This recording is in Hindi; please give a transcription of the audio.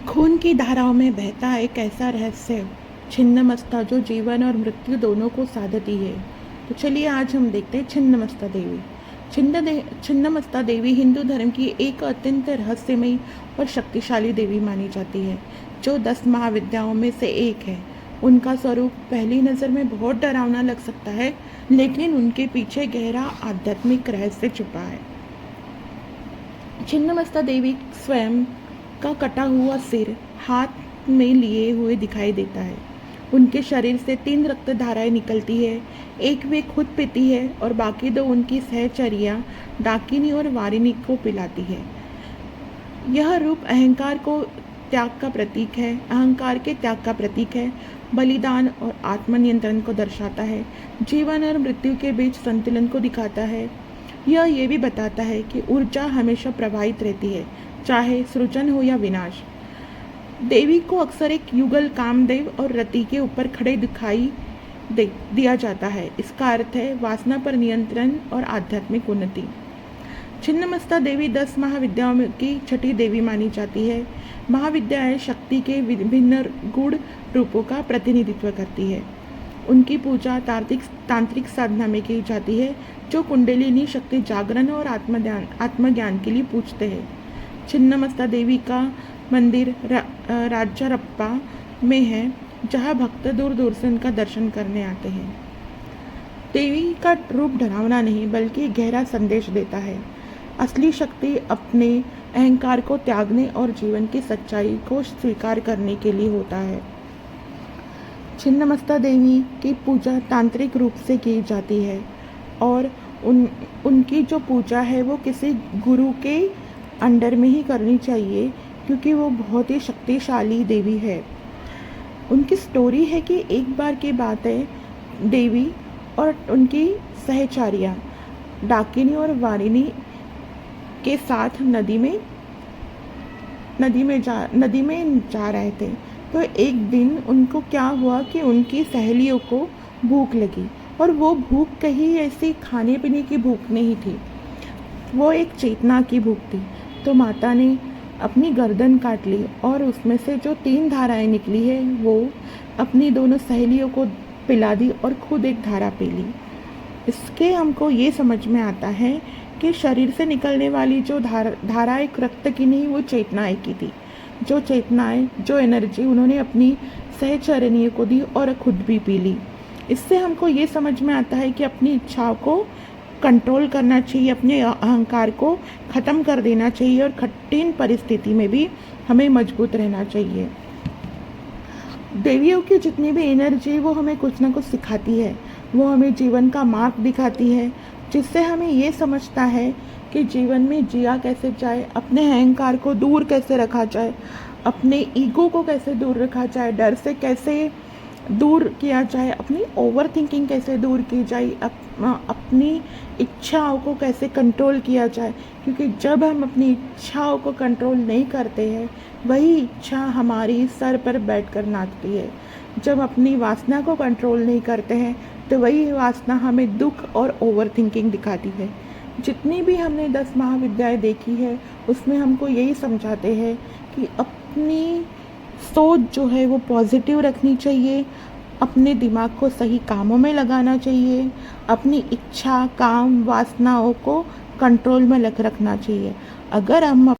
खून की धाराओं में बहता एक ऐसा रहस्य छिन्नमस्ता जो जीवन और मृत्यु दोनों को साधती है। तो चलिए आज हम देखते हैं छिन्नमस्ता देवी। छिन्नमस्ता देवी हिंदू धर्म की एक अत्यंत रहस्यमयी और शक्तिशाली देवी मानी जाती है, जो 10 महाविद्याओं में से एक है। उनका स्वरूप पहली नज़र में बहुत डरावना लग सकता है, लेकिन उनके पीछे गहरा आध्यात्मिक रहस्य छुपा है। छिन्नमस्ता देवी स्वयं का कटा हुआ सिर हाथ में लिए हुए दिखाई देता है। उनके शरीर से 3 रक्त धाराएं निकलती है। एक वे खुद पीती है और बाकी 2 उनकी सहचरियां डाकिनी और वारिनी को पिलाती है। यह रूप अहंकार को त्याग का प्रतीक है, अहंकार के त्याग का प्रतीक है, बलिदान और आत्मनियंत्रण को दर्शाता है, जीवन और मृत्यु के बीच संतुलन को दिखाता है। यह ये भी बताता है कि ऊर्जा हमेशा प्रवाहित रहती है, चाहे सृजन हो या विनाश। देवी को अक्सर एक युगल कामदेव और रति के ऊपर खड़े दिखाई दिया जाता है। इसका अर्थ है वासना पर नियंत्रण और आध्यात्मिक उन्नति। छिन्नमस्ता देवी 10 महाविद्याओं की छठी देवी मानी जाती है। महाविद्याएं शक्ति के विभिन्न गुण रूपों का प्रतिनिधित्व करती है। उनकी पूजा तांत्रिक साधना में की जाती है, जो कुंडलिनी शक्ति जागरण और आत्मज्ञान के लिए पूजते हैं। छिन्नमस्ता देवी का मंदिर राजारप्पा में है, जहां भक्त दूर दूर से उनका दर्शन करने आते हैं। देवी का रूप डरावना नहीं बल्कि गहरा संदेश देता है। असली शक्ति अपने अहंकार को त्यागने और जीवन की सच्चाई को स्वीकार करने के लिए होता है। छिन्नमस्ता देवी की पूजा तांत्रिक रूप से की जाती है और उनकी जो पूजा है वो किसी गुरु के अंडर में ही करनी चाहिए, क्योंकि वो बहुत ही शक्तिशाली देवी है। उनकी स्टोरी है कि एक बार की बात है, देवी और उनकी सहचारियाँ डाकिनी और वारिनी के साथ नदी में जा रहे थे। तो एक दिन उनको क्या हुआ कि उनकी सहेलियों को भूख लगी, और वो भूख कहीं ऐसी खाने पीने की भूख नहीं थी, वो एक चेतना की भूख थी। तो माता ने अपनी गर्दन काट ली और उसमें से जो 3 धाराएं निकली है वो अपनी दोनों सहेलियों को पिला दी और खुद एक धारा पी ली। इसके हमको ये समझ में आता है कि शरीर से निकलने वाली जो धारा एक रक्त की नहीं, वो चेतनाएं की थी। जो चेतनाएं, जो एनर्जी उन्होंने अपनी सहचरणियों को दी और खुद भी पी ली। इससे हमको ये समझ में आता है कि अपनी इच्छाओं को कंट्रोल करना चाहिए, अपने अहंकार को ख़त्म कर देना चाहिए और कठिन परिस्थिति में भी हमें मजबूत रहना चाहिए। देवियों की जितनी भी एनर्जी वो हमें कुछ ना कुछ सिखाती है, वो हमें जीवन का मार्ग दिखाती है, जिससे हमें ये समझता है कि जीवन में जिया कैसे जाए, अपने अहंकार को दूर कैसे रखा जाए, अपने ईगो को कैसे दूर रखा जाए, डर से कैसे दूर किया जाए, अपनी ओवर थिंकिंग कैसे दूर की जाए, अपनी इच्छाओं को कैसे कंट्रोल किया जाए। क्योंकि जब हम अपनी इच्छाओं को कंट्रोल नहीं करते हैं, वही इच्छा हमारी सर पर बैठकर नाचती है। जब अपनी वासना को कंट्रोल नहीं करते हैं, तो वही वासना हमें दुख और ओवर थिंकिंग दिखाती है। जितनी भी हमने 10 महाविद्याएं देखी है, उसमें हमको यही समझाते हैं कि अपनी सोच जो है वो पॉजिटिव रखनी चाहिए, अपने दिमाग को सही कामों में लगाना चाहिए, अपनी इच्छा, काम, वासनाओं को कंट्रोल में रखना चाहिए। अगर हम